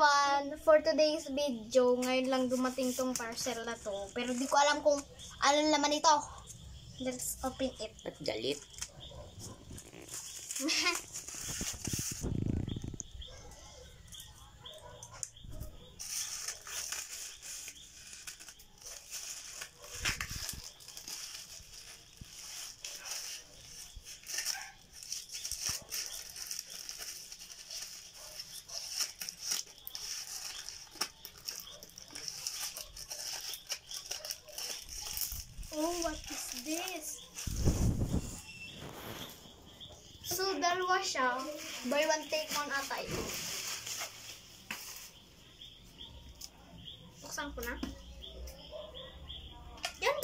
everyone, for today's video, ngayon lang dumating tong parcel na to. Pero di ko alam kung ano naman ito. Let's open it. At galit. Oh, what is this? So, dalawa siya. Buy one, take one ata ito. Buksan ko na. Yan.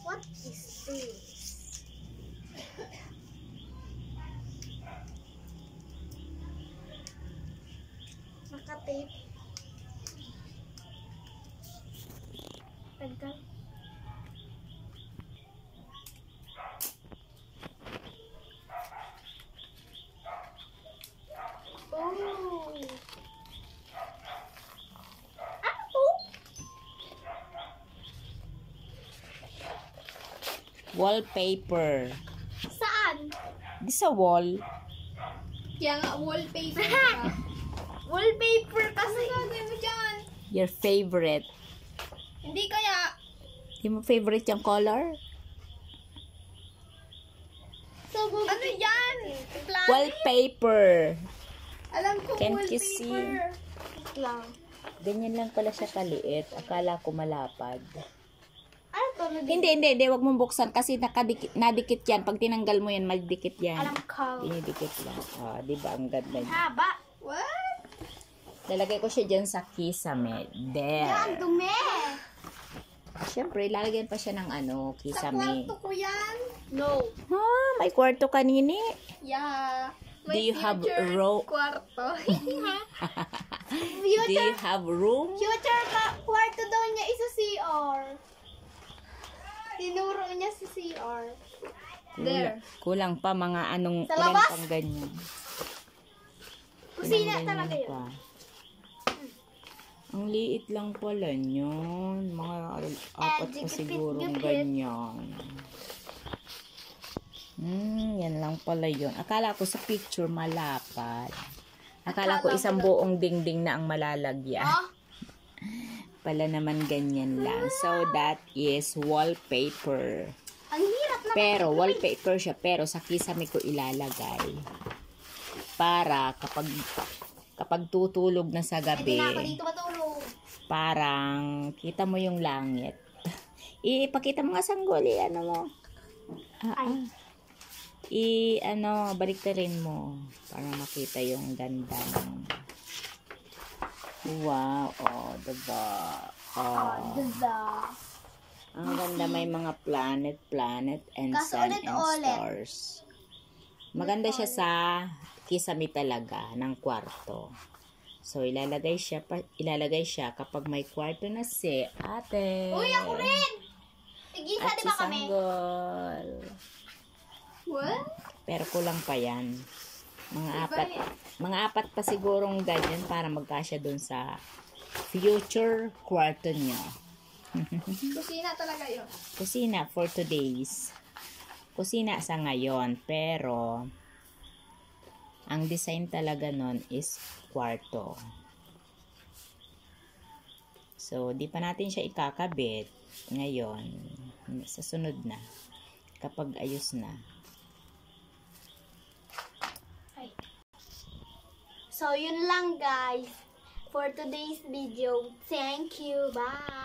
What is this? Naka-tape. Tagal. Oh. Ano to? Wallpaper. Saan? Di sa wall. Kaya nga, wallpaper ka. Wallpaper kasi. Ano gagawin mo dyan? Your favorite. Hindi kaya. Di mo favorite yung color? So, ano yan? Plan? Wallpaper. Alam ko Can't you wallpaper. Lang. Ganyan lang pala siya kaliit. Akala ko malapad. Ano to? Hindi. Huwag mong buksan kasi nadikit yan. Pag tinanggal mo yan, magdikit yan. Alam ko. Dinidikit lang. Ah, di ba? Ang ganda niya. Haba. What? Lalagay ko siya dyan sa kisame. There. Yan, dumi. Siyempre, lalagyan pa siya ng Sa kisame. kwarto ko yan. No. Ah, may kwarto kanini. Yeah. Do you have kwarto. Do you have room? Future kwarto daw niya isa CR. Tinuro niya si CR. There. Kulang pa mga anong Sa ilan labas? pang ganyan. Kusina Ilang talaga ganyan yun. pa. Ang liit lang pala yun. Mga apat pa sigurong ganyan. Yan lang pala yun. Akala ko sa picture malapad. Akala ko isang buong dingding na ang malalagyan. Oh? Pala naman ganyan lang. So, that is wallpaper. Ang hirap na. Pero, wallpaper siya. Pero, sa kisame ko ilalagay. Para, kapag tutulog na sa gabi, Hindi na ako dito matulog. parang, kita mo yung langit. Ipakita mo nga sanggol, ano mo. Baliktarin mo. Para makita yung ganda ng... Wow, diba? Ang ganda, may mga planet, and Kaso sun, ulit. and stars. Maganda siya sa kisame talaga ng kwarto. So, ilalagay siya kapag may kwarto na si ate. Uy, ako rin! Tigisa, At di si ba kami? sanggol. What? Pero kulang pa yan. Mga apat pa sigurong ganyan para magkasya dun sa future kwarto niyo. Kusina talaga yun. Kusina for today's. Kusina sa ngayon, pero ang design talaga nun is kwarto. So, di pa natin siya ikakabit ngayon. Sa sunod na. Kapag ayos na. So, yun lang guys for today's video. Thank you. Bye!